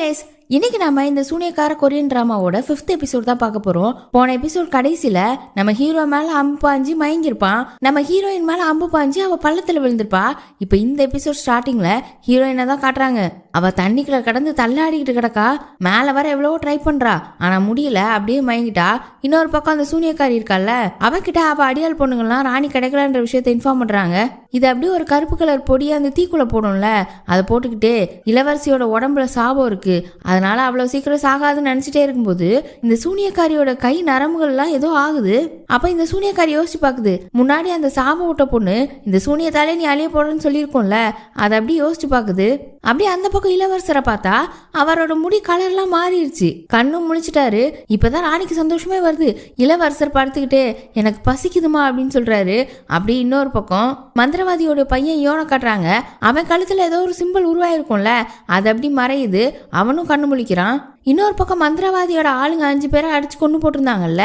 Guys, இன்னைக்கு நம்ம இந்த சூனியக்கார கொரியன் டிராமாவோட 5th எபிசோட் தான் பார்க்க போறோம். போன எபிசோட் கடைசியில நம்ம ஹீரோ மேல அம்பு பாஞ்சு மயங்கிருப்பான், நம்ம ஹீரோயின் மேல அம்பு பாஞ்சு அவ பள்ளத்துல விழுந்திருப்பா. இப்ப இந்த எபிசோட் ஸ்டார்டிங்ல ஹீரோயினை தான் காட்டுறாங்க. அவ தண்ணிக்குள்ள கடந்து தள்ளாடிக்கிட்டு கிடக்கா. மேல வர எவ்வளவோ ட்ரை பண்றா, ஆனா முடியல, அப்படியே மயங்கிட்டா. இன்னொரு பக்கம் அந்த சூனியக்காரி இருக்கால, அவகிட்ட அவ அடியாள் பொண்ணுங்கள்லாம் ராணி கிடைக்கலன்ற விஷயத்த இன்ஃபார்ம் பண்றாங்க. இது அப்படியே ஒரு கருப்பு கலர் பொடியை அந்த தீக்குள்ள போடும்ல, அதை போட்டுக்கிட்டு இளவரசியோட உடம்புல சாபம் இருக்கு, அதனால அவ்வளவு சீக்கிரம் சாகாதுன்னு நினைச்சிட்டே இருக்கும்போது இந்த சூனியக்காரியோட கை நரம்புகள்லாம் ஏதோ ஆகுது. அப்ப இந்த சூனியக்காரி யோசிச்சு பாக்குது, முன்னாடி அந்த சாபம் விட்ட பொண்ணு இந்த சூனியத்தாலே நீ அழிய போடுறன்னு சொல்லியிருக்கோம்ல, அதை அப்படி யோசிச்சு பாக்குது. அப்படியே அந்த பக்கம் இளவரசரை பார்த்தா அவரோட முடி கலர்லாம் மாறிடுச்சு, கண்ணும் முழிச்சிட்டாரு. இப்பதான் ராணிக்கு சந்தோஷமே வருது. இளவரசர் படுத்துக்கிட்டே எனக்கு பசிக்குதுமா அப்படின்னு சொல்றாரு. அப்படி இன்னொரு பக்கம் மந்திரவாதியோட பையன் யோனை காட்டுறாங்க. அவன் கழுத்துல ஏதோ ஒரு சிம்பிள் உருவாயிருக்கும்ல, அது அப்படி மறையுது. அவனும் கண்ணு முழிக்கிறான். இன்னொரு பக்கம் மந்திரவாதியோட ஆளுங்க 5 பேரை அடிச்சு கொண்டு போட்டிருந்தாங்கல்ல,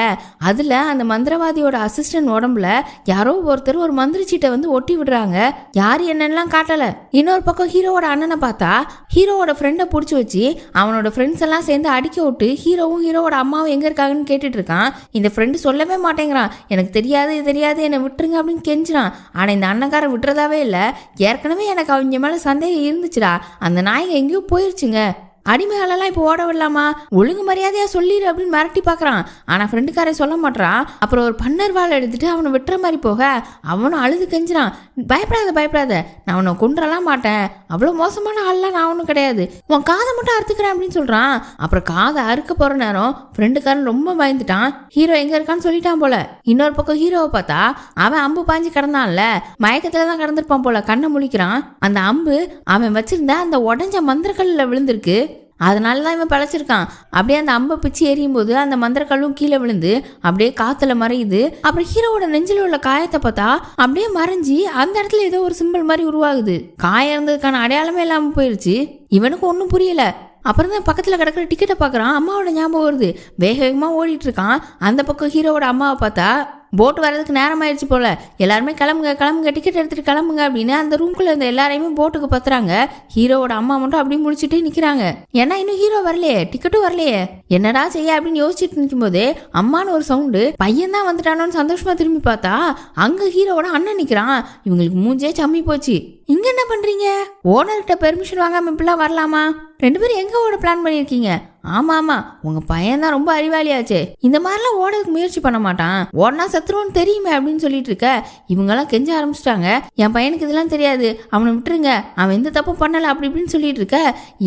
அதுல அந்த மந்திரவாதியோட அசிஸ்டன்ட் உடம்புல யாரோ ஒருத்தர் ஒரு மந்திர சீட்டை வந்து ஒட்டி விடுறாங்க. யாரு என்னெல்லாம் காட்டல. இன்னொரு பக்கம் ஹீரோவோட அண்ணனை பார்த்தா ஹீரோவோட ஃப்ரெண்டை பிடிச்சி வச்சு அவனோட ஃப்ரெண்ட்ஸ் எல்லாம் சேர்ந்து அடிக்க விட்டு ஹீரோவும் ஹீரோவோட அம்மாவும் எங்க இருக்காங்கன்னு கேட்டுட்டு இருக்கான். இந்த ஃப்ரெண்டு சொல்லவே மாட்டேங்கிறான், எனக்கு தெரியாது தெரியாது என்னை விட்டுருங்க அப்படின்னு கெஞ்சிறான். ஆனா இந்த அண்ணக்காரன் விட்டுறதாவே இல்லை. ஏற்கனவே எனக்கு அவங்க மேல சந்தேகம் இருந்துச்சுடா, அந்த நாய்ங்க எங்கேயோ போயிருச்சுங்க, அடிமைகளெல்லாம் இப்போ ஓட விடலாமா, ஒழுங்கு மரியாதையா சொல்லிடு அப்படின்னு மிரட்டி பாக்குறான். ஆனா ஃப்ரெண்டுக்காரன் சொல்ல மாட்டான். அப்புறம் ஒரு பன்னர் வாழை எடுத்துட்டு அவனை விட்டுற மாதிரி போக அவனும் அழுது கெஞ்சிறான், பயப்படாத பயப்படாத, நான் அவனை கொன்றலாம் மாட்டேன், அவ்வளவு மோசமான ஆள்லாம் நான் ஒன்றும் கிடையாது, உன் காதை மட்டும் அறுத்துக்கிறேன் அப்படின்னு சொல்றான். அப்புறம் காதை அறுக்க போற நேரம் ஃப்ரெண்டுக்காரன் ரொம்ப பயந்துட்டான். ஹீரோ எங்க இருக்கான்னு சொல்லிட்டான் போல. இன்னொரு பக்கம் ஹீரோவை பார்த்தா அவன் அம்பு பாஞ்சு கிடந்தான்ல, மயக்கத்துலதான் கிடந்திருப்பான் போல, கண்ணை முழிக்கிறான். அந்த அம்பு அவன் வச்சிருந்த அந்த உடஞ்ச மந்திரக்கல்ல விழுந்திருக்கு, அதனாலதான் இவன் பழச்சிருக்கான். அப்படியே அந்த அம்பை பிச்சு எரியும் போது அந்த மந்திரக்கல்லும் கீழே விழுந்து அப்படியே காத்துல மறையுது. அப்புறம் ஹீரோவோட நெஞ்சில உள்ள காயத்தை பார்த்தா அப்படியே மறைஞ்சி அந்த இடத்துல ஏதோ ஒரு சிம்பிள் மாதிரி உருவாகுது. காயம் இருந்ததுக்கான அடையாளமே இல்லாம போயிருச்சு. இவனுக்கு ஒன்றும் புரியல. அப்புறம் தான் பக்கத்துல கிடக்கிற டிக்கெட்டை பாக்குறான். அம்மாவோட ஞாபகம் வருது. வேக வேகமா ஓடிட்டு இருக்கான். அந்த பக்கம் ஹீரோவோட அம்மாவை பார்த்தா போட்டு வர்றதுக்கு நேரம் ஆயிடுச்சு போல, எல்லாருமே கிளம்புங்க கிளம்புங்க, டிக்கெட் எடுத்துட்டு கிளம்புங்க அப்படின்னு அந்த ரூம்குள்ள இருந்த எல்லாரையுமே போட்டுக்கு பத்துறாங்க. ஹீரோவோட அம்மா மட்டும் அப்படி முடிச்சுட்டு நிக்கிறாங்க. ஏன்னா இன்னும் ஹீரோ வரலையே, டிக்கெட்டும் வரலையே, என்னடா செய்ய அப்படின்னு யோசிச்சுட்டு நிற்கும் போதே அம்மானு ஒரு சவுண்டு. பையன் தான் வந்துட்டானோன்னு சந்தோஷமா திரும்பி பார்த்தா அங்க ஹீரோவோட அண்ணன் நிக்கிறான். இவங்களுக்கு மூஞ்சே சம்மி போச்சு. இங்க என்ன பண்றீங்க, ஓனர்கிட்ட பெர்மிஷன் வாங்காம இப்பெல்லாம் வரலாமா, 2 பேரும் எங்க ஓட பிளான் பண்ணிருக்கீங்க, ஆமா ஆமா உங்க பையன் தான் ரொம்ப அறிவாளியாச்சே, இந்த மாதிரிலாம் ஓடதுக்கு முயற்சி பண்ண மாட்டான், ஓடனா சத்துருன்னு தெரியுமே அப்படின்னு சொல்லிட்டு இருக்க. இவங்கெல்லாம் கெஞ்ச ஆரம்பிச்சிட்டாங்க, என் பையனுக்கு இதெல்லாம் தெரியாது, அவனை விட்டுருங்க, அவன் எந்த தப்பும் பண்ணல அப்படி இப்படின்னு சொல்லிட்டு இருக்க.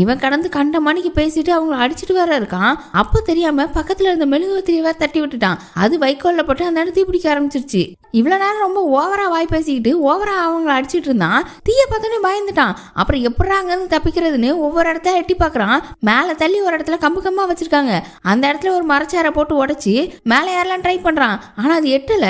இவன் கடந்து கண்ட மணிக்கு பேசிட்டு அவங்கள அடிச்சுட்டு வேற இருக்கான். அப்போ தெரியாம பக்கத்துல இருந்த மெழுகுவத்திரியை தட்டி விட்டுட்டான். அது வைக்கோல்ல போட்டு அந்த இடத்த பிடிக்க ஆரம்பிச்சிருச்சு. இவ்வளவு நேரம் ரொம்ப ஓவரா வாய் பேசிக்கிட்டு ஓவரா அவங்கள அடிச்சிட்டு இருந்தான். தீய பார்த்தோன்னே பயந்துட்டான். அப்புறம் எப்படா அங்கிருந்து தப்பிக்கிறதுன்னு ஒவ்வொரு இடத்த எட்டி பாக்குறான். மேல தள்ளி ஒரு இடத்துல கம்பு கம்பா வச்சிருக்காங்க. அந்த இடத்துல ஒரு மரச்சாரை போட்டு உடைச்சி மேல ஏறலாம் ட்ரை பண்றான். ஆனா அது எட்டல.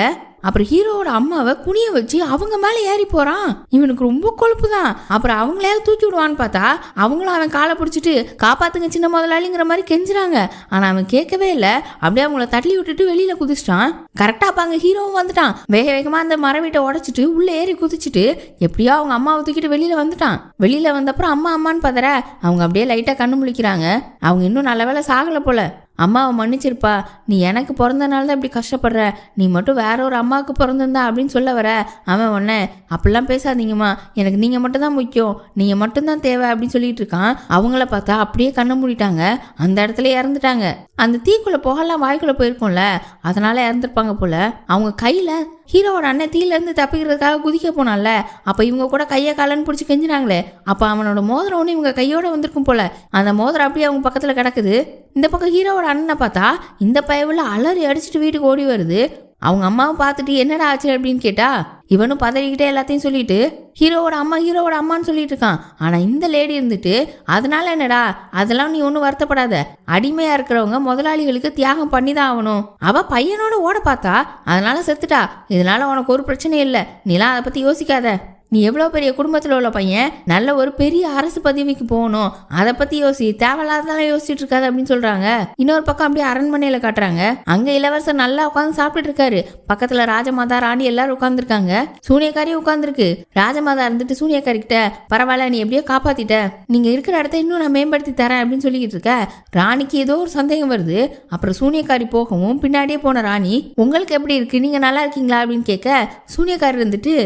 அப்புறம் ஹீரோவோட அம்மாவை குனிய வச்சு அவங்க மேல ஏறி போறான். இவனுக்கு ரொம்ப கொழுப்பு தான். அப்புறம் அவங்களையாவது தூக்கி விடுவான்னு பார்த்தா அவங்களும் அவன் காலை பிடிச்சிட்டு காப்பாத்துங்க சின்ன முதலாளிங்கிற மாதிரி கெஞ்சுறாங்க. ஆனா அவன் கேட்கவே இல்லை. அப்படியே அவங்கள தள்ளி விட்டுட்டு வெளியில குதிச்சிட்டான். கரெக்டா அப்ப அங்க ஹீரோவும் வந்துட்டான். வேக வேகமா அந்த மர வீட்டை உடைச்சிட்டு உள்ள ஏறி குதிச்சுட்டு எப்படியோ அவங்க அம்மாவை தூக்கிட்டு வெளியில வந்துட்டான். வெளியில வந்தப்புறம் அம்மா அம்மான்னு பார்த்தற அவங்க அப்படியே லைட்டா கண்ணு முழிக்கிறாங்க. அவங்க இன்னும் நல்ல வேலை சாகல போல. அம்மாவை மன்னிச்சிருப்பா, நீ எனக்கு பிறந்தனால தான் இப்படி கஷ்டப்படுற, நீ மட்டும் வேற ஒரு அம்மாவுக்கு பிறந்திருந்தா அப்படின்னு சொல்ல வர. அவன் உடனே அப்படிலாம் பேசாதீங்கம்மா, எனக்கு நீங்க மட்டும் தான் முக்கியம், நீங்க மட்டும்தான் தேவை அப்படின்னு சொல்லிட்டு இருக்கான். அவங்கள பார்த்தா அப்படியே கண்ணை மூடிட்டாங்க. அந்த இடத்துல இறந்துட்டாங்க. அந்த தீக்குள்ள புகெல்லாம் வாய்க்குள்ள போயிருக்கும்ல, அதனால இறந்துருப்பாங்க போல. அவங்க கையில ஹீரோவோட அண்ணன் தீல இருந்து தப்பிக்கிறதுக்காக குதிக்க போனால, அப்ப இவங்க கூட கையை காலன்னு பிடிச்சி கெஞ்சினாங்களே, அப்ப அவனோட மோதிரம் ஒன்று இவங்க கையோட வந்திருக்கும் போல. அந்த மோதிரம் அப்படியே அவங்க பக்கத்துல கிடக்குது. இந்த பக்கம் ஹீரோவோட அண்ணனை பார்த்தா இந்த பயவுல அலறி அடிச்சுட்டு வீட்டுக்கு ஓடி வருது. அவங்க அம்மாவை பார்த்துட்டு என்னடா ஆச்சு அப்படின்னு கேட்டா இவனும் பதறிக்கிட்டே எல்லாத்தையும் சொல்லிட்டு ஹீரோவோட அம்மான்னு சொல்லிட்டு இருக்கான். ஆனா இந்த லேடி இருந்துட்டு அதனால என்னடா, அதெல்லாம் நீ ஒன்றும் வருத்தப்படாத, அடிமையா இருக்கிறவங்க முதலாளிகளுக்கு தியாகம் பண்ணிதான் ஆகணும், அவ பையனோட ஓட பார்த்தா அதனால செத்துட்டா, இதனால உனக்கு ஒரு பிரச்சனை இல்லை, நீலாம் அதை பத்தி யோசிக்காத, நீ எவ்வளவு பெரிய குடும்பத்துல உள்ள பையன், நல்ல ஒரு பெரிய அரசு பதவிக்கு போகணும், அதை பத்தி யோசி, தேவையில்லாதெல்லாம் யோசிச்சுட்டு இருக்காது அப்படின்னு சொல்றாங்க. இன்னொரு பக்கம் அப்படியே அரண்மனையில காட்டுறாங்க. அங்க இளவரசர் நல்லா உட்காந்து சாப்பிட்டு இருக்காரு. பக்கத்துல ராஜமாதா ராணி எல்லாரும் உட்காந்துருக்காங்க. சூனியக்காரியும் உட்காந்துருக்கு. ராஜமாதா இருந்துட்டு சூனியக்காரி கிட்ட, பரவாயில்ல நீ எப்படியோ காப்பாத்திட்ட, நீங்க இருக்கிற இடத்த இன்னும் நான் மேம்படுத்தி தரேன் அப்படின்னு சொல்லிக்கிட்டு இருக்க. ராணிக்கு ஏதோ ஒரு சந்தேகம் வருது. அப்புறம் சூனியக்காரி போகவும் பின்னாடியே போன ராணி, உங்களுக்கு எப்படி இருக்கு, நீங்க நல்லா இருக்கீங்களா அப்படின்னு கேட்க, சூனியக்காரி இருந்துட்டு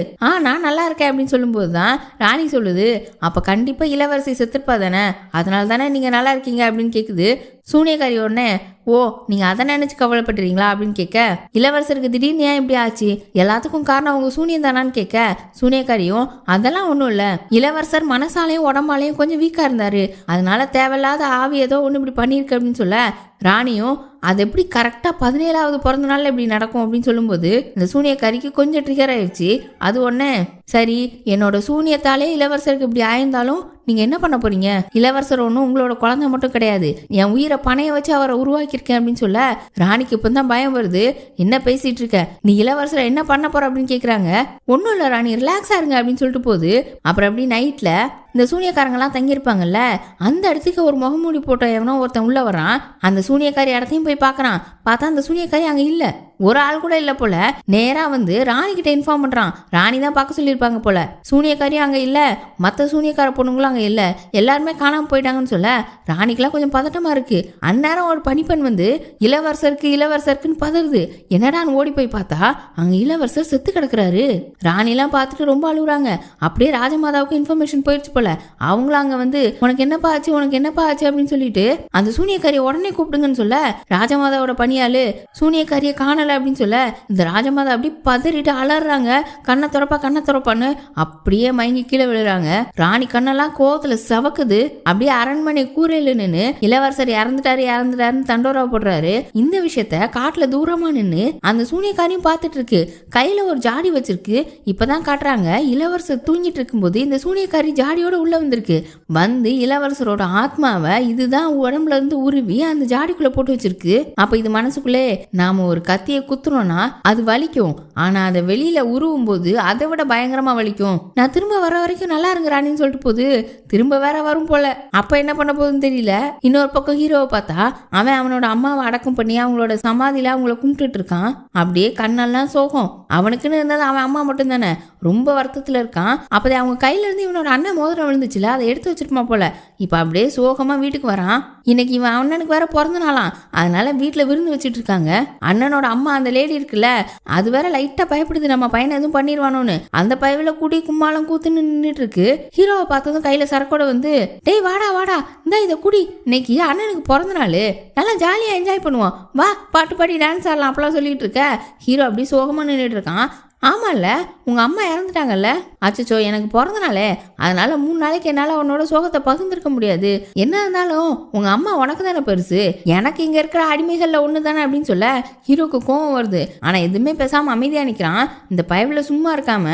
நான் நல்லா இருக்கேன் அப்படின்னு சொல்லும் போதுதான் ராணி சொல்லுது, அப்ப கண்டிப்பா இளவரசி செத்துருப்பா தானே, அதனால தானே நீங்க நல்லா இருக்கீங்க அப்படின்னு கேக்குது. சூனியக்காரி உடனே, ஓ நீங்க அதை நினைச்சு கவலைப்பட்டுறீங்களா அப்படின்னு கேட்க, இளவரசருக்கு திடீர்னு ஏன் இப்படி ஆச்சு, எல்லாத்துக்கும் காரணம் அவங்க சூனியம் தானான்னு கேட்க, சூனியக்காரியும் அதெல்லாம் ஒன்றும் இல்லை, இளவரசர் மனசாலையும் உடம்பாலையும் கொஞ்சம் வீக்கா இருந்தாரு, அதனால தேவையில்லாத ஆவி ஏதோ ஒன்று இப்படி பண்ணியிருக்கு அப்படின்னு சொல்ல, ராணியும் அது எப்படி கரெக்டாக 17வது பிறந்த நாளில் இப்படி நடக்கும் அப்படின்னு சொல்லும்போது இந்த சூனியக்காரிக்கு கொஞ்சம் ட்ரிகர் ஆயிடுச்சு. அது ஒன்று, சரி என்னோட சூனியத்தாலே இளவரசருக்கு இப்படி ஆயிருந்தாலும் நீங்கள் என்ன பண்ண போறீங்க, இளவரசர் ஒன்றும் உங்களோட குழந்தை மட்டும் கிடையாது, என் உயிரை பணைய வச்சு அவரை உருவாக்கியிருக்கேன் அப்படின்னு சொல்ல, ராணிக்கு இப்போ தான் பயம் வருது. என்ன பேசிட்டு இருக்க, நீ இளவரசரை என்ன பண்ண போற அப்படின்னு கேட்குறாங்க. ஒன்றும் இல்லை ராணி, ரிலாக்ஸாக இருங்க அப்படின்னு சொல்லிட்டு போகுது. அப்புறம் அப்படி நைட்டில் இந்த சூனியக்காரங்கெல்லாம் தங்கியிருப்பாங்கல்ல, அந்த இடத்துக்கு ஒரு முகமூடி போட்ட எவனோ ஒருத்தன் உள்ள வரான். அந்த சூனியக்காரி இடத்தையும் போய் பார்க்கறான். பார்த்தா அந்த சூனியக்காரி அங்கே இல்லை, ஒரு ஆள் கூட இல்லை போல. நேரா வந்து ராணி கிட்ட இன்ஃபார்ம் பண்றான். ராணி தான் பார்க்க சொல்லியிருப்பாங்க போல. சூனியக்காரியும் அங்கே இல்லை, மற்ற சூனியக்கார பொண்ணுங்களும் அங்கே இல்லை, எல்லாருமே காணாமல் போயிட்டாங்கன்னு சொல்ல, ராணிக்கெல்லாம் கொஞ்சம் பதட்டமா இருக்கு. அந்நேரம் ஒரு பணிப்பெண் வந்து இளவரசருக்குன்னு பதறுது. என்னடான்னு ஓடி போய் பார்த்தா அங்க இளவரசர் செத்து கிடக்குறாரு. ராணிலாம் பார்த்துட்டு ரொம்ப அழுகுறாங்க. அப்படியே ராஜமாதாவுக்கு இன்ஃபர்மேஷன் போயிடுச்சு போல. அவங்களும் அங்க வந்து, உனக்கு என்னப்பா ஆச்சு அப்படின்னு சொல்லிட்டு அந்த சூனியக்காரியை உடனே கூப்பிடுங்கன்னு சொல்ல, ராஜமாதாவோட பணியாளு சூனியக்காரியை காணல அப்படின்னு சொல்ல, இந்த ராஜமாதா அப்படி பதறிட்டு அலறாங்க. கண்ணை துறப்பான்னு அப்படியே மயங்கி கீழே விழுறாங்க. ராணி கண்ணெல்லாம் கோவத்துல சவக்குது. அப்படியே அரண்மனை கூரையில நின்று இளவரசர் இறந்துட்டாருன்னு தண்டோரா போடுறாரு. இந்த விஷயத்த காட்டுல தூரமா நின்று அந்த சூனியக்காரியும் பார்த்துட்டு இருக்கு. கையில ஒரு ஜாடி வச்சிருக்கு. இப்பதான் காட்டுறாங்க, இளவரசர் தூங்கிட்டு இருக்கும்போது இந்த சூனியக்காரி ஜாடியோட உள்ள வந்திருக்கு. வந்து இளவரசரோட ஆத்மாவை இதுதான் உடம்புல இருந்து உருவி அந்த ஜாடிக்குள்ள போட்டு வச்சிருக்கு. அப்ப இது மனசுக்குள்ளே, நாம ஒரு கத்தியை குத்துறோம்னா அது வலிக்கும், ஆனா அதை வெளியில உருவும் போது அதை விட பயங்கரமா வலிக்கும். நான் திரும்ப வர வரைக்கும் நல்லா இருங்கிறான்னு சொல்லிட்டு போது, திரும்ப வேற வரும் போல. அப்ப என்ன பண்ண போகுதுன்னு தெரியல. இன்னொரு பக்கம் ஹீரோவை பார்த்தா அவனோட அம்மாவை அடக்கம் பண்ணி அவங்களோட சமாதியில அவங்கள கும்பிட்டுட்டு இருக்கான். அப்படியே கண்ணெல்லாம் சோகம். அவனுக்குன்னு இருந்தது அவன் அம்மா மட்டும் தானே. ரொம்ப வருத்தத்துல இருக்கான். அப்பதே அவங்க கையில இருந்து இவனோட அண்ணன் மோதிரம் விழுந்துச்சுல, அதை எடுத்து வச்சிருமா போல. இப்ப அப்படியே சோகமா வீட்டுக்கு வரான். இன்னைக்கு இவன் அண்ணனுக்கு வேற பிறந்த நாளாம், அதனால வீட்டுல விருந்து வச்சுட்டு இருக்காங்க. அண்ணனோட அம்மா அந்த லேடி இருக்குல்ல, அது வேற லைட்டா பயப்படுது, நம்ம பையனை எதுவும் பண்ணிடுவானோன்னு. அந்த பயவுல கூடி கும்மாளம் கூத்துன்னு நின்றுட்டு இருக்கு. ஹீரோவை பார்த்ததும் கையில சரக்கோட வந்து, டேய் வாடா இந்த இதை குடி, இன்னைக்கு அண்ணனுக்கு பிறந்த நாள், நல்லா ஜாலியா என்ஜாய் பண்ணுவோம், வா பாட்டு பாடி டான்ஸ் ஆடலாம் அப்பெல்லாம் சொல்லிட்டு இருக்க. ஹீரோ அப்படி சோகமா நின்றுட்டு இருக்கான். ஆமாம்ல, உங்கள் அம்மா இறந்துட்டாங்கல்ல, அச்சச்சோ எனக்கு பிறந்த நாளே, அதனால 3 நாளைக்கு என்னால் உன்னோட சோகத்தை பகிர்ந்துருக்க முடியாது. என்ன இருந்தாலும் உங்கள் அம்மா உனக்கு தானே பெருசு, எனக்கு இங்கே இருக்கிற அடிமைகளில் ஒன்று தானே அப்படின்னு சொல்ல ஹீரோக்கு கோவம் வருது. ஆனால் எதுவுமே பேசாமல் அமைதியாக நிற்கிறான். இந்த பயவில் சும்மா இருக்காம,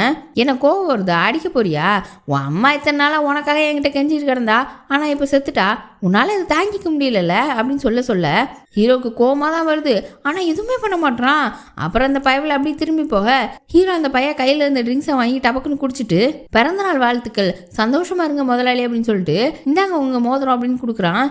என்ன கோவம் வருது, அடிக்க போறியா, உன் அம்மா இத்தனை நாளாக உனக்காக என்கிட்ட கெஞ்சிட்டு கிடந்தா, ஆனால் இப்போ செத்துட்டா, உன்னால் இதை தாங்கிக்க முடியலல்ல அப்படின்னு சொல்ல ஹீரோக்கு கோவமாக தான் வருது. ஆனால் எதுவுமே பண்ண மாட்டான். அப்புறம் அந்த பயவில் அப்படி திரும்பி போக ஹீரோ அந்த பையன் கையில இருந்த ட்ரிங்க்ஸை வாங்கி டபக்குன்னு குடிச்சிட்டு, பிறந்தநாள் வாழ்த்துக்கள், சந்தோஷமா இருங்க முதலாளி அப்படின்னு சொல்லிட்டு, இந்தாங்க உங்க மோதிரம் அப்படின்னு கொடுக்குறான்.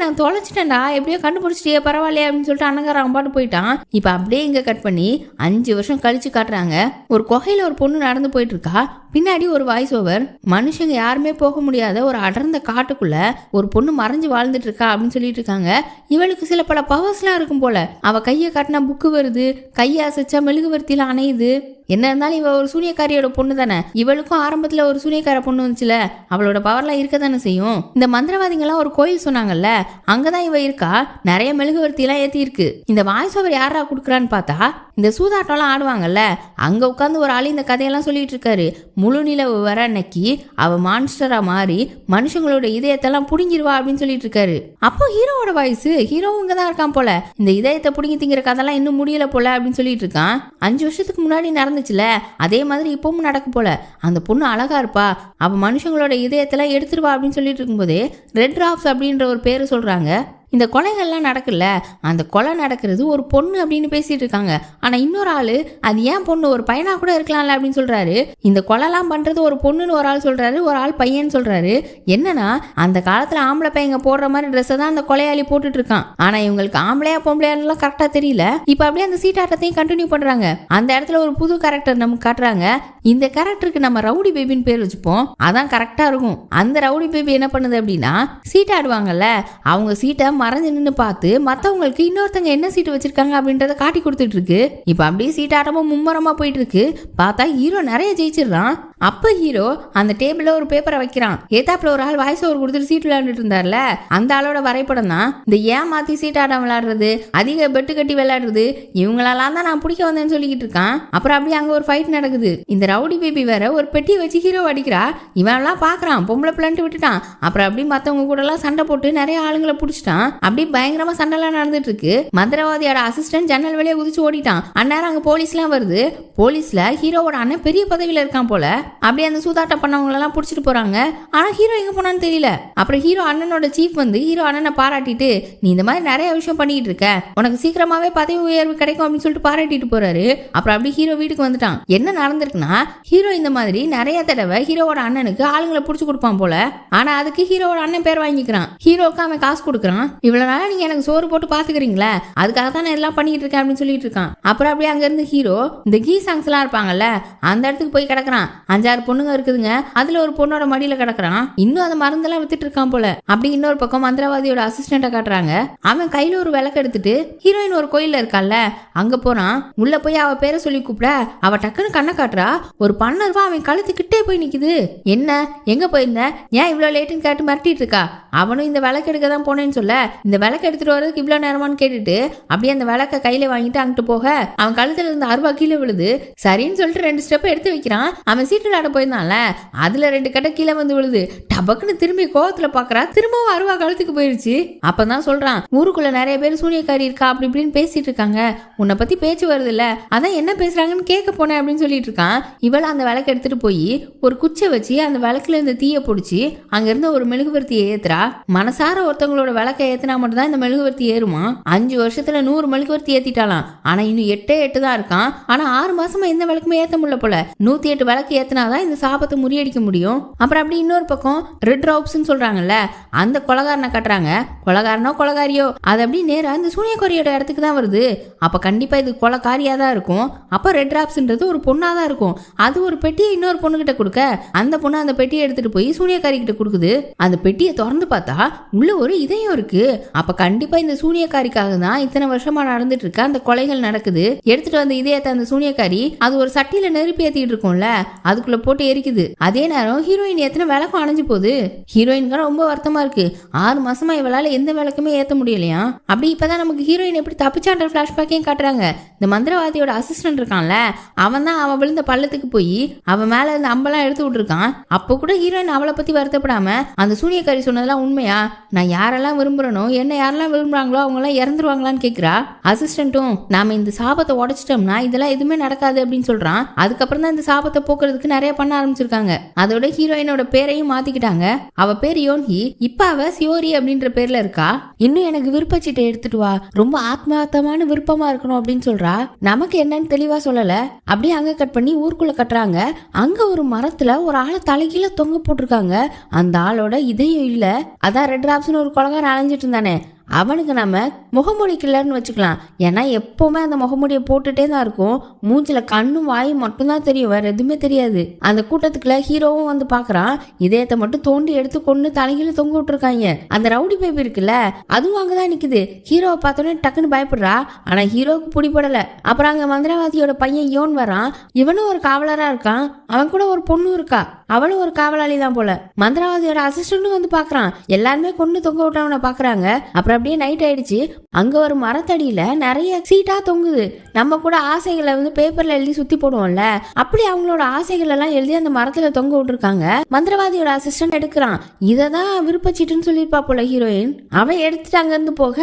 நான் தொலைச்சிட்டேன்டா, எப்படியோ கண்டுபிடிச்சிட்டே பரவாயில்லையே அப்படின்னு சொல்லிட்டு அண்ணங்காரன் பாட்டு போயிட்டான். இப்ப அப்படியே இங்க கட் பண்ணி 5 வருஷம் கழிச்சு காட்டுறாங்க. ஒரு குகையில ஒரு பொண்ணு நடந்து போயிட்டு இருக்கா. பின்னாடி ஒரு வாய்ஸ் ஓவர், மனுஷங்க யாருமே போக முடியாத ஒரு அடர்ந்த காட்டுக்குள்ள ஒரு பொண்ணு மறைஞ்சு வாழ்ந்துட்டு இருக்கா அப்படின்னு சொல்லிட்டு இருக்காங்க. இவளுக்கு சில பல பவர்ஸ்லாம் இருக்கும் போல. அவ கையை காட்டினா புக்கு வருது, கையை அசைச்சா மெழுகுவர்த்தியில அணையுது. என்ன இருந்தாலும் இவ ஒரு சூனியக்காரியோட பொண்ணு தானே. இவளுக்கும் ஆரம்பத்துல ஒரு சூனியக்கார பொண்ணு வந்துச்சுல, அவளோட பவர்லாம் இருக்க தானே செய்யும். இந்த மந்திரவாதிகள்லாம் ஒரு கோயில் சொன்னாங்கல்ல, அங்கதான் இவ இருக்கா. நிறைய மெழுகுவர்த்தி எல்லாம் ஏத்தி இருக்கு. இந்த வாய்ஸ் ஓவர் யாரா குடுக்குறான்னு பார்த்தா, இந்த சூதாட்டம் எல்லாம் ஆடுவாங்கல்ல, அங்க உட்காந்து ஒரு ஆளு இந்த கதையெல்லாம் சொல்லிட்டு இருக்காரு. முழு நிலவு வர அன்னைக்கு அவ மான்ஸ்டரா மாறி மனுஷங்களோட இதயத்தெல்லாம் புடுங்கிருவா அப்படின்னு சொல்லிட்டு இருக்காரு. அப்போ ஹீரோவோட வாய்ஸ், ஹீரோவும் இங்கதான் இருக்கான் போல. இந்த இதயத்தை புடுங்கி திங்கிற கதெல்லாம் இன்னும் முடியல போல அப்படின்னு சொல்லிட்டு இருக்கான். 5 வருஷத்துக்கு முன்னாடி நடந்துச்சுல, அதே மாதிரி இப்பவும் நடக்கும் போல. அந்த பொண்ணு அழகா இருப்பா, அவ மனுஷங்களோட இதயத்தெல்லாம் எடுத்துருவா அப்படின்னு சொல்லிட்டு இருக்கும்போதே ரெட் டிராப்ஸ் அப்படின்ற ஒரு பேரு சொல்றாங்க. இந்த கொலைகள்லாம் நடக்குல்ல, அந்த கொலை நடக்கிறது ஒரு பொண்ணு அப்படின்னு பேசிட்டு இருக்காங்க. ஆனா இன்னொரு ஆளு அது ஏன் பொண்ணு, ஒரு பையனா கூட இருக்கலாம்ல அப்படின்னு சொல்றாரு. இந்த கொலைலாம் பண்றது ஒரு பொண்ணுன்னு ஒரு ஆள் சொல்றாரு, ஒரு ஆள் பையன் சொல்றாரு. என்னன்னா அந்த காலத்துல ஆம்பளை பையங்க போடுற மாதிரி ட்ரெஸ் தான் அந்த கொலையாளி போட்டுட்டு இருக்கான். ஆனா இவங்களுக்கு ஆம்பளையா பொம்பளையாலாம் கரெக்டா தெரியல. இப்ப அப்படியே அந்த சீட்டாட்டத்தையும் கண்டினியூ பண்றாங்க. அந்த இடத்துல ஒரு புது கேரக்டர் நமக்கு காட்டுறாங்க. இந்த கேரக்டருக்கு நம்ம ரவுடி பேபின்னு பேர் வச்சுப்போம், அதான் கரெக்டா இருக்கும். அந்த ரவுடி பேபி என்ன பண்ணுது அப்படின்னா, சீட் ஆடுவாங்கல்ல, அவங்க சீட்டை மறைஞ்சு நின்று பார்த்து மற்றவங்களுக்கு இன்னொருத்தங்க என்ன சீட்டு வச்சிருக்காங்க அப்படின்றத காட்டி கொடுத்துட்டு இருக்கு. இப்ப அப்படியே சீட்டாட்டமும் மும்மரமா போயிட்டு இருக்கு. பார்த்தா ஹீரோ நிறைய ஜெயிச்சிடறான். அப்ப ஹீரோ அந்த டேபிள்ல ஒரு பேப்பரை வைக்கிறான். ஏத்தாப்புல ஒரு ஆள் வாய்ஸ் ஓவர் கொடுத்துட்டு சீட் விளையாண்டுட்டு இருந்தார்ல, அந்த ஆளோட வரைபடம் தான் இந்த ஏமாத்தி சீட்டாட்டம் விளையாடுறது, அதிக பெட்டு கட்டி விளையாடுறது, இவங்களெல்லாம் தான் நான் பிடிக்க வந்தேன்னு சொல்லிக்கிட்டு இருக்கான். அப்புறம் அப்படியே அங்க ஒரு ஃபைட் நடக்குது. இந்த ரவுடி பேபி வேற ஒரு பெட்டியை வச்சு ஹீரோ அடிக்கிறா. இவன் எல்லாம் பாக்குறான், பொம்பளை பிள்ளைன்ட்டு விட்டுட்டான். அப்புறம் அப்படி மத்தவங்க கூட எல்லாம் சண்டை போட்டு நிறைய ஆளுங்களை பிடிச்சிட்டான். அப்படி பயங்கரமா சண்டை எல்லாம் நடந்துட்டு இருக்கு. மந்திரவாதியோட அசிஸ்டன்ட் ஜன்னல் வெளியே குதிச்சு ஓடிட்டான். அந்நேரம் அங்க போலீஸ் எல்லாம் வருது. போலீஸ்ல ஹீரோவோட அண்ணன் பெரிய பதவியில இருக்கான் போல. அப்படியே அந்த சூதாட்டம் பண்ணவங்க எல்லாம் புடிச்சிட்டு போறாங்க. ஆனா ஹீரோ எங்க போனான்னு தெரியல. அப்புறம் ஹீரோ அண்ணனோட சீஃப் வந்து ஹீரோ அண்ணனை பாராட்டிட்டு, நீ இந்த மாதிரி நிறைய விஷயம் பண்ணிட்டு இருக்க, உனக்கு சீக்கிரமாவே பதவி உயர்வு கிடைக்கும் அப்படின்னு சொல்லிட்டு பாராட்டிட்டு போறாரு. அப்புறம் அப்படி ஹீரோ வீட்டுக்கு வந்துட்டான். என்ன நடந்திருக்குன்னா, ஹீரோ இந்த மாதிரி நிறைய தடவை ஹீரோவோட அண்ணனுக்கு ஆளுங்களை புடிச்சு கொடுப்பான் போல. ஆனா அதுக்கு ஹீரோவோட அண்ணன் பேர் வாங்கிக்கிறான். ஹீரோக்கு அவன் காசு கொடுக்குறான். இவ்வளவு நாளா நீங்க எனக்கு சோறு போட்டு பாத்துக்கிறீங்களா, அதுக்காக தான் நான் எல்லாம் பண்ணிட்டு இருக்கேன் அப்படின்னு சொல்லிட்டு இருக்கான். அப்புறம் அப்படியே அங்க இருந்து ஹீரோ இந்த கீ சாங்ஸ் எல்லாம் இருப்பாங்கல்ல, அந்த இடத்துக்கு போய் கிடக்குறான். 5-6 பொண்ணுங்க இருக்குதுங்க, அதுல ஒரு பொண்ணோட மடியில கிடக்குறான். இன்னும் அந்த மருந்தெல்லாம் வித்துட்டு இருக்கான் போல. அப்படி இன்னொரு பக்கம் மந்திரவாதியோட அசிஸ்டண்ட காட்டுறாங்க. அவன் கையில ஒரு விளக்கு எடுத்துட்டு ஹீரோயின் ஒரு கோயில்ல இருக்கால அங்க போறான். உள்ள போய் அவ பேரை சொல்லி கூப்பிட அவ டக்குன்னு கண்ணை காட்டுறா. ஒரு பன்னர்வா அவன் கழுத்துக்கிட்டே போய் நிக்குது. என்ன எங்க போயிருந்த, ஏன் இவ்வளவு லேட்டுன்னு கேட்டு மிரட்டிட்டு இருக்கா. அவனும் இந்த விளக்கு எடுக்க தான் போனேன்னு சொல்ல, இந்த விளக்கு எடுத்துட்டு வரதுக்கு இவ்வளவு நேரமான்னு கேட்டுட்டு அப்படியே அந்த விளக்க கையில வாங்கிட்டு அங்கிட்டு போக அவன் கழுத்துல இருந்து 6 கீழே விழுது. சரின்னு சொல்லிட்டு 2 ஸ்டெப் எடுத்து வைக்கிறான். அவன் சீட்டு விளையாட போயிருந்தான்ல, அதுல 2 கட்டை கீழே வந்து விழுது. டபக்குன்னு திரும்பி கோவத்துல பாக்குறா, திரும்பவும் 6 கழுத்துக்கு போயிருச்சு. அப்பதான் சொல்றான், ஊருக்குள்ள நிறைய பேர் சூனியக்காரி இருக்கா அப்படி இப்படின்னு பேசிட்டு இருக்காங்க, உன்னை பத்தி பேச்சு வருது இல்ல, அதான் என்ன பேசுறாங்கன்னு கேட்க போனேன் அப்படின்னு சொல்லிட்டு இருக்கான். இவள அந்த விளக்கு எடுத்துட்டு போய் ஒரு குச்சை வச்சு அந்த விளக்குல இருந்து தீய பிடிச்சி அங்க இருந்து ஒரு மெழுகுவர்த்தியை ஏத்துறா. மனசார ஒருத்தவங்களோட விளக்கை ஏத்தினா மட்டும் தான் இந்த மெழுகுவர்த்தி ஏறுமா. 5 வருஷத்துல 100 மெழுகுவர்த்தி ஏத்திட்டாலாம். ஆனா இன்னும் 8 தான் இருக்கான். ஆனா 6 மாசமா எந்த விளக்குமே ஏத்த முடியல போல. 108 விளக்கு ஏத்தினாதான் இந்த சாபத்தை முறியடிக்க முடியும். அப்புறம் அப்படி இன்னொரு பக்கம் ரெட் ராப்ஸ்ன்னு சொல்றாங்கல்ல, அந்த கொலகாரனை கட்டுறாங்க. கொலகாரனோ கொலகாரியோ அது அப்படி நேரா இந்த சூனியக்காரியோட இடத்துக்கு தான் வருது. அப்ப கண்டிப்பா இது கொலகாரியா தான் இருக்கும். அப்ப ரெட் ராப்ஸ்ன்றது ஒரு பொண்ணா தான் இருக்கும். அது ஒரு பெட்டியை இன்னொரு பொண்ணு கிட்ட கொடுக்க, அந்த பொண்ணு அந்த பெட்டியை எடுத்துட்டு போய் சூனியக்காரி கிட்ட கொடுக்குது. அந்த பெட்டியை திறந்து பார்த்தா உள்ள ஒரு இதயம் இருக்கு. அப்ப கண்டிப்பா இந்த சூனியக்காரிக்காக தான் இத்தனை வருஷமா நடந்துட்டு இருக்க அந்த கொலைகள் நடக்குது. எடுத்துட்டு வந்த இதயத்தை அந்த சூனியக்காரி அது ஒரு சட்டியில நெருப்பி ஏத்திட்டு இருக்கும்ல, அதுக்குள்ள போட்டு எரிக்குது. அதே நேரம் ஹீரோயின் எத்தனை விளக்கும் அணைஞ்சு போகுது. ஹீரோயினுக்கு ரொம்ப வருத்தமா இருக்கு. 6 மாசமா இவளால எந்த விளக்குமே ஏத்த முடியலையா. அப்படி இப்பதான் நமக்கு ஹீரோயின் எப்படி தப்பிச்சான்ற பிளாஷ்பேக்கையும் காட்டுறாங்க. இந்த மந்திரவாதியோட அசிஸ்டன்ட் இருக்கான்ல, அவன் தான் அவன் விழுந்த பள்ளத்துக்கு போய் அவன் மேல இருந்த அம்பெல்லாம் எடுத்து விட்டுருக்கான். அப்போ கூட ஹீரோயின் அவளை பத்தி வருத்தப்படாம, அந்த சூனியக்காரி சொன்னதெல்லாம் உண்மையா, நான் யாரெல்லாம் விரும்புறனோ என்ன யாரெல்லாம் விரும்புறாங்களோ அவங்க எல்லாம் இறந்துருவாங்களான்னு கேக்குறா. அசிஸ்டன்ட்டும் நாம இந்த சாபத்தை உடைச்சிட்டோம்னா இதெல்லாம் எதுவுமே நடக்காது அப்படின்னு சொல்றான். அதுக்கப்புறம் தான் இந்த சாபத்தை போக்குறதுக்கு நிறைய பண்ண ஆரம்பிச்சிருக்காங்க. அதோட ஹீரோயினோட பேரையும் மாத்திக்கிட்டாங்க. அவ பேர் யோன்ஹி, இப்ப அவ சியோரி அப்படின்ற பேர்ல இருக்கா. இன்னும் எனக்கு விருப்பச்சீட்டை எடுத்துட்டு வா, ரொம்ப ஆத்மார்த்தமான விருப்பமா இருக்கணும் அப்படின்னு சொல்றா. நமக்கு என்னன்னு தெளிவா சொல்லல. அப்படியே அங்க கட் பண்ணி ஊருக்குள்ள கட்டுறாங்க. அங்க ஒரு மரத்துல ஒரு ஆளை தலைகீழ தொங்க போட்டிருக்காங்க. அந்த ஆளோட இதயம் இல்ல. அதான் ரெட் ராப்ஸ்னு ஒரு கொலகாரன் அலைஞ்சிட்டு இருந்தானே, அவனுக்கு நம்ம முகமூடி கில்லர்னு வச்சுக்கலாம். ஏன்னா எப்பவுமே அந்த முகமூடியை போட்டுட்டே தான் இருக்கும். மூஞ்சில கண்ணும் வாயும் மட்டும்தான் தெரியும், வேற எதுவுமே தெரியாது. அந்த கூட்டத்துக்குள்ள ஹீரோவும் வந்து பாக்குறான். இதயத்தை மட்டும் தோண்டி எடுத்து கொண்டு தலைகீழ தொங்க விட்டுருக்காங்க. அந்த ரவுடி பேபி இருக்குல்ல, அதுவும் அங்கதான் நிக்குது. ஹீரோவை பார்த்தோன்னே டக்குன்னு பயப்படுறா. ஆனா ஹீரோவுக்கு பிடிபடல. அப்புறம் அங்க மந்திரவாதியோட பையன் யோன் வரான். இவனும் ஒரு காவலரா இருக்கான். அவன் கூட ஒரு பொண்ணு இருக்கா, அவளும் ஒரு காவலாளி தான் போல. மந்திரவாதியோட அசிஸ்டன்ட்டும் வந்து பாக்குறான். எல்லாருமே கொண்டு தொங்க விட்டவனை பாக்குறாங்க. அப்புறம் அப்படியே நைட் ஆயிடுச்சு. அங்க ஒரு மரத்தடியில நிறைய சீட்டா தொங்குது. நம்ம கூட ஆசைகளை வந்து பேப்பர்ல எழுதி சுத்தி போடுவோம்ல, அப்படி அவங்களோட ஆசைகள் எல்லாம் எழுதி அந்த மரத்துல தொங்க விட்டுருக்காங்க. மந்திரவாதியோட அசிஸ்டன்ட் எடுக்கிறான். இததான் விருப்பச்சீட்டுன்னு சொல்லியிருப்பா போல ஹீரோயின். அவன் எடுத்துட்டு அங்க இருந்து போக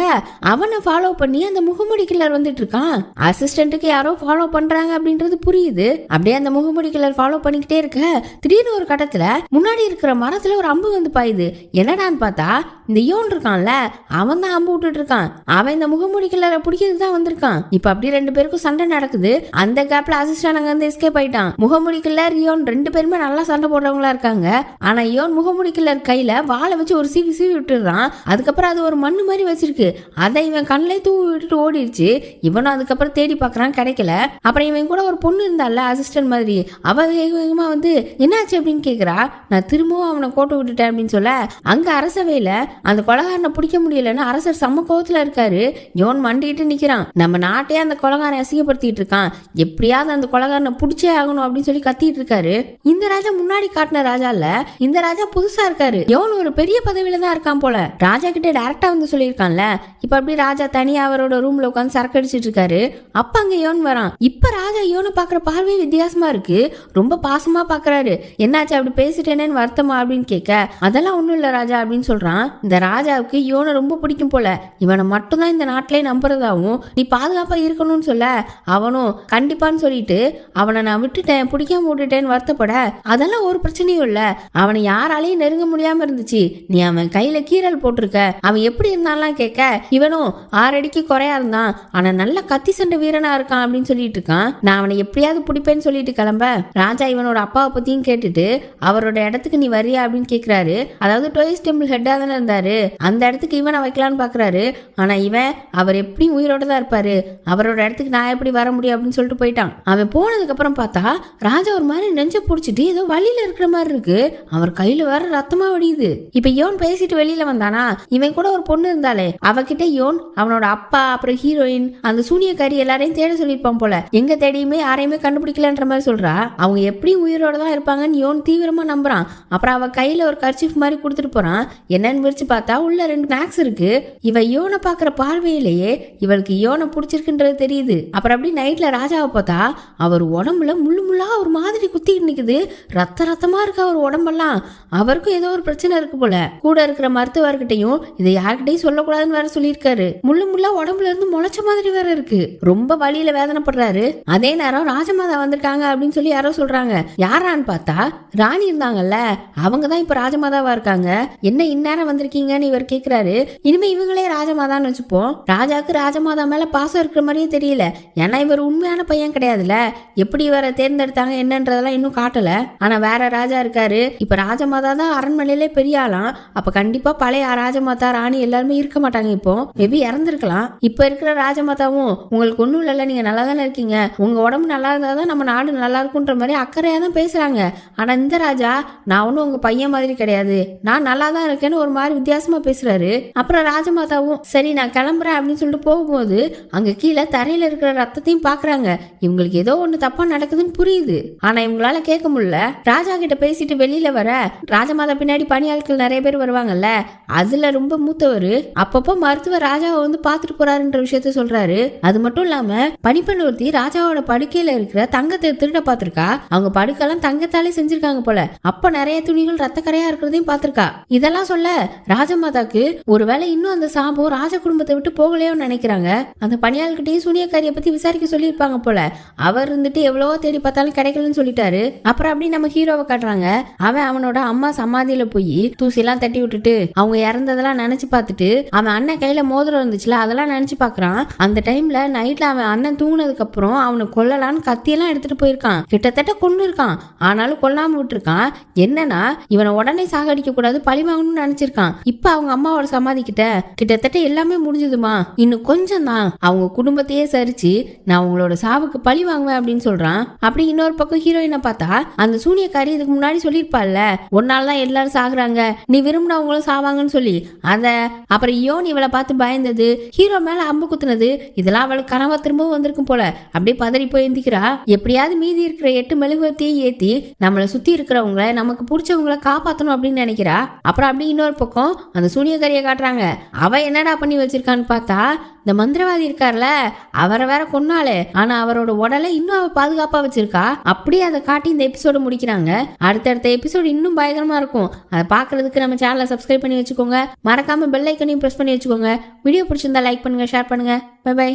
அவனை ஃபாலோ பண்ணி அந்த முகமுடி கில்லர் வந்துட்டு இருக்கான். அசிஸ்டன்ட்டுக்கு யாரோ ஃபாலோ பண்றாங்க அப்படின்றது புரியுது. அப்படியே அந்த முகமுடி கில்லர் ஃபாலோ பண்ணிக்கிட்டே இருக்க திடீர்னு ஒரு கட்டத்துல முன்னாடி இருக்கிற மரத்துல ஒரு அம்பு வந்து பாயுது. என்னடான்னு பார்த்தா இந்த யோன் இருக்கான்ல, அவன் தான் மேல அம்பு விட்டுட்டு இருக்கான். அவன் இந்த முகமூடி கில்லரை பிடிக்கிறதுக்கு தான் வந்திருக்கான். இப்ப அப்படி 2 பேருக்கும் சண்டை நடக்குது. அந்த கேப்ல அசிஸ்டன்ட் அங்க வந்து எஸ்கேப் ஆயிட்டான். முகமூடி கில்லர் யோன் 2 பேருமே நல்லா சண்டை போடுறவங்களா இருக்காங்க. ஆனா யோன் முகமூடி கில்லர் கையில வாளை வச்சு ஒரு சீவி விட்டுறான். அதுக்கப்புறம் அது ஒரு மண்ணு மாதிரி வச்சிருக்கு. அதை இவன் கண்ணிலே தூவி விட்டுட்டு ஓடிடுச்சு. இவனும் அதுக்கப்புறம் தேடி பாக்குறான், கிடைக்கல. அப்புறம் இவன் கூட ஒரு பொண்ணு இருந்தால அசிஸ்டன்ட் மாதிரி, அவ வேக வேகமா வந்து என்னாச்சு அப்படின்னு கேக்குறா. நான் திரும்பவும் அவனை கோட்டை விட்டுட்டேன் அப்படின்னு சொல்ல, அங்க அரசவையில அந்த கொலகாரனை பிடிக்க முடியலன்னு அரசர் செம்ம கோவத்துல இருக்காரு. யோன் மண்டிட்டு நிக்கிறான். நம்ம நாட்டையே அந்த கொலகாரனை அசிங்கப்படுத்திட்டு இருக்கான், எப்படியாவது அந்த கொலகாரனை பிடிச்சே ஆகணும் அப்படின்னு சொல்லி கத்திட்டு இருக்காரு. இந்த ராஜா முன்னாடி காட்டின ராஜா இல்ல, இந்த ராஜா புதுசா இருக்காரு. யோன் ஒரு பெரிய பதவியில தான் இருக்கான் போல. ராஜா கிட்ட டைரக்டா வந்து சொல்லியிருக்கான்ல. இப்ப அப்படி ராஜா தனியா அவரோட ரூம்ல உட்காந்து சரக்கு அடிச்சிட்டு இருக்காரு. அப்ப அங்க யோன் வரான். இப்ப ராஜா யோனை பாக்குற பார்வை வித்தியாசமா இருக்கு. ரொம்ப பாசமா பாக்குறாரு. என்னாச்சு அப்படி பேசிட்டேனேன்னு வருத்தமா அப்படின்னு கேட்க, அதெல்லாம் ஒண்ணும் இல்ல ராஜா அப்படின்னு சொல்றான். இந்த ராஜாவுக்கு யோனை ரொம்ப பிடிக்கும் போல. இவனை மட்டும்தான் இந்த நாட்டிலே நம்புறதாவும் நீ பாதுகாப்பா இருக்கணும்னு சொல்ல, அவனும் கண்டிப்பான்னு சொல்லிட்டு அவனை நான் விட்டுட்டேன், பிடிக்காம விட்டுட்டேன்னு வருத்தப்பட, அதெல்லாம் ஒரு பிரச்சனையும் இல்ல, அவனை யாராலையும் நெருங்க முடியாம இருந்துச்சு, நீ அவன் கையில கீரல் போட்டிருக்க, அவன் எப்படி இருந்தாலும் கேட்க, இவனும் 6 அடிக்கு குறையா இருந்தான், ஆனா நல்ல கத்தி சண்டை வீரனா இருக்கான் அப்படின்னு சொல்லிட்டு இருக்கான். நான் அவனை எப்படியாவது பிடிப்பேன்னு சொல்லிட்டு கிளம்ப, ராஜா இவனோட அப்பாவை பத்தியும் கேட்டுட்டு அவரோட இடத்துக்கு நீ வரியா அப்படின்னு கேக்குறாரு. அதாவது டோயிஸ் டெம்பிள் ஹெட்டா தானே இருந்தாரு, அந்த இடத்துக்கு இவனை வைக்கலான்னு பாக்குறாரு. ஆனா இவன் அவர் எப்படி உயிரோட தான் இருப்பாரு, அவரோட இடத்துக்கு நான் எப்படி வர முடியும் அப்படின்னு சொல்லிட்டு போயிட்டான். அவன் போனதுக்கு அப்புறம் பார்த்தா ராஜா ஒரு மாதிரி நெஞ்ச புடிச்சிட்டு ஏதோ வழியில இருக்கிற மாதிரி இருக்கு. அவர் கையில வேற ரத்தமா வடியுது. இப்ப யோன் பேசிட்டு வெளியில வந்தானா, இவன் கூட ஒரு பொண்ணு இருந்தாலே, அவகிட்ட யோன் அவனோட அப்பா அப்புறம் ஹீரோயின் அந்த சூனியக்காரி எல்லாரையும் தேட சொல்லியிருப்பான் போல. எங்க தேடியுமே யாரையுமே கண்டுபிடிக்கலன்ற மாதிரி சொல்றா. அவங்க எப்படி உயிரோட தான் இருப்பாங்கன்னு யோன் தீவிரமா நம்புறான். அப்புறம் அவ கையில ஒரு கர்ச்சீஃப் மாதிரி கொடுத்துட்டு போறான். என்னன்னு விரிச்சு பார்த்தா உள்ள 2 ஸ்நாக்ஸ் இருக்கு. இவ யோனை பாக்குற பார்வையிலேயே இவளுக்கு யோனை பிடிச்சிருக்குன்றது தெரியுது. அப்புறம் அப்படி நைட்ல ராஜாவை பார்த்தா அவர் உடம்புல முள்ளு முள்ளா ஒரு மாதிரி குத்திட்டு நிக்குது. ரத்தமா இருக்கு அவர் உடம்பெல்லாம். அவருக்கும் ஏதோ ஒரு பிரச்சனை இருக்கு போல. கூட இருக்கிற மருத்துவர்கிட்டையும் இதை யார்கிட்டையும் சொல்லக்கூடாதுன்னு வேற சொல்லியிருக்காரு. முள்ளு முள்ளா உடம்புல இருந்து முளைச்ச மாதிரி வேற இருக்கு. ரொம்ப வலியில வேதனைப்படுறாரு. அதே நேரம் ராஜமாதா வந்திருக்காங்க அப்படின்னு சொல்லி யாரோ சொல்றாங்க. யாரான்னு பார்த்தா ராணி இருந்தாங்கல்ல, அவங்கதான் இப்ப ராஜமாதாவா இருக்காங்க. என்ன இந்நேரம் வந்திருக்கீங்கன்னு இவர் கேக்குறாரு. இனிமே இவங்களே ராஜமாதான்னு வச்சுப்போம். ராஜாக்கு ராஜமாதா மேல பாசம் இருக்கிற மாதிரியே தெரியல. ஏன்னா இவர் உண்மையான பையன் கிடையாதுல. எப்படி இவரை தேர்ந்தெடுத்தாங்க என்னன்றதெல்லாம் இன்னும் காட்டல. ஆனா வேற ராஜா இருக்காரு. இப்ப ராஜமாதா தான் அரண்மனையிலே பெரிய ஆளாம். அப்ப கண்டிப்பா பழைய ராஜமாதா ராணி எல்லாருமே இருக்க மாட்டாங்க. இப்போ மேபி இறந்துருக்கலாம். இப்ப இருக்கிற ராஜமாதாவும் உங்களுக்கு ஒண்ணும் இல்ல, நீங்க நல்லா தானே இருக்கீங்க, உங்க உடம்பு நல்லா இருந்தாதான் நம்ம நாடு நல்லா இருக்குன்ற மாதிரி அக்கறையா தான் பேசுறாங்க. ஆனா இந்த ராஜா நான் ஒன்னும் உங்க பையன் மாதிரி கிடையாது, நான் நல்லா தான் இருக்கேன்னு ஒரு மாதிரி வித்தியாசமா பேசுறாரு. அப்புறம் ராஜமாதாவும் சரி நான் கிளம்புறேன் அப்படின்னு சொல்லிட்டு போகும்போது அங்க கீழே தரையில இருக்கிற ரத்தத்தையும் பாக்குறாங்க. இவங்களுக்கு ஏதோ ஒண்ணு தப்பா நடக்குதுன்னு புரியுது. ஆனா இவங்களால கேட்க முடியல. ராஜா கிட்ட பேசிட்டு வெளியில வர ராஜமாதா பின்னாடி பணியாட்கள் நிறைய பேர் வருவாங்கல்ல, அதுல ரொம்ப மூத்தவர் அப்பப்போ மருத்துவர் ராஜாவை வந்து பாத்துட்டு போறாருன்ற விஷயத்த சொல்றாரு. அது மட்டும் இல்லாம பணிப்பெண் ஒருத்தி ராஜாவோட படுக்கையில இருக்கிற தங்கத்தை திருட பாத்திருக்கா. அவங்க படுக்கைலாம் தங்கத்தாலே செஞ்சிருக்காங்க போல. அப்ப நிறைய துணிகள் ரத்த கரையா இருக்கிறதையும் பாத்திருக்கா. இதெல்லாம் சொல்ல ராஜமாதாக்கு ஒருவேளை இன்னும் அந்த சாபம் ராஜ குடும்பத்தை விட்டு போகலையோன்னு நினைக்கிறாங்க. அந்த பணியாளர்கிட்டையும் சூனியக்காரியை பத்தி விசாரிக்க சொல்லியிருப்பாங்க போல. அவர் இருந்துட்டு எவ்வளவோ தேடி பார்த்தாலும் கிடைக்கலன்னு சொல்லிட்டாரு. அப்புறம் அப்படி நம்ம ஹீரோவை காட்டுறாங்க. அவன் அவனோட அம்மா சமாதியில போய் தூசிலாம் தட்டி விட்டுட்டு அவங்க இறந்ததெல்லாம் நினைச்சு பார்த்துட்டு அவன் அண்ணன் கையில மோதிரம் இருந்துச்சுல அதெல்லாம் நினைச்சு பாக்குறான். அந்த டைம்ல நைட்ல அவன் அண்ணன் தூங்கினதுக்கு அப்புறம் அவனை கொல்லலான்னு கத்தியெல்லாம் எடுத்துட்டு போயிருக்கான். கிட்டத்தட்ட கொண்டு இருக்கான். ஆனாலும் கொல்லாம விட்டுருக்கான். என்னன்னா இவனை உடனே சாகடிக்க கூடாது, பழி வாங்கணும்னு நினைச்சிருக்கான். இப்ப அவங்க அம்மாவோட சமாதி கிட்டத்தட்ட எல்லாமே முடிஞ்சதுமா, இன்னும் கொஞ்சம் தான், அவங்க குடும்பத்தையே சரிச்சு நான் உங்களோட சாவுக்கு பழி வாங்குவேன் அப்படின்னு சொல்றான். அப்படி இன்னொரு பக்கம் ஹீரோயினை பார்த்தா அந்த சூனியக்காரி இதுக்கு முன்னாடி சொல்லியிருப்பாள்ல, ஒன்னால்தான் எல்லாரும் சாகுறாங்க, நீ விரும்பினவங்களும் சாவாங்கன்னு சொல்லி. அப்புறம் யோன் இவளை பார்த்து பயந்தது, ஹீரோ மேல அம்பு குத்துனது, இதெல்லாம் அவளுக்கு கனவா திரும்பவும் வந்திருக்கும் போல. அப்படியே பதறி போய் எந்திக்கிறா. எப்படியாவது மீதி இருக்கிற 8 மெழுகுவர்த்தியும் ஏத்தி நம்மளை சுத்தி இருக்கிறவங்கள நமக்கு பிடிச்சவங்கள காப்பாத்தணும் அப்படின்னு நினைக்கிறா. அப்புறம் அப்படி இன்னொரு பக்கம் அந்த சூனியக்காரியை காட்டுறாங்க. அவ என்னடா பண்ணி வச்சிருக்கான்னு பார்த்தா இந்த மந்திரவாதி இருக்கார்ல அவரை வேற கொன்னாலே, ஆனா அவரோட உடலை இன்னும் அவ பாதுகாப்பா வச்சிருக்கா. அப்படியே அதை காட்டி இந்த எபிசோடு முடிக்கிறாங்க. அடுத்தடுத்த எபிசோடு இன்னும் பயங்கரமா இருக்கும். அதை பாக்குறதுக்கு நம்ம சேனலை சப்ஸ்கிரைப் பண்ணி வச்சுக்கோங்க. மறக்காம பெல் ஐக்கனையும் பிரஸ் பண்ணி வச்சுக்கோங்க. வீடியோ பிடிச்சிருந்தா லைக் பண்ணுங்க, ஷேர் பண்ணுங்க. Bye by.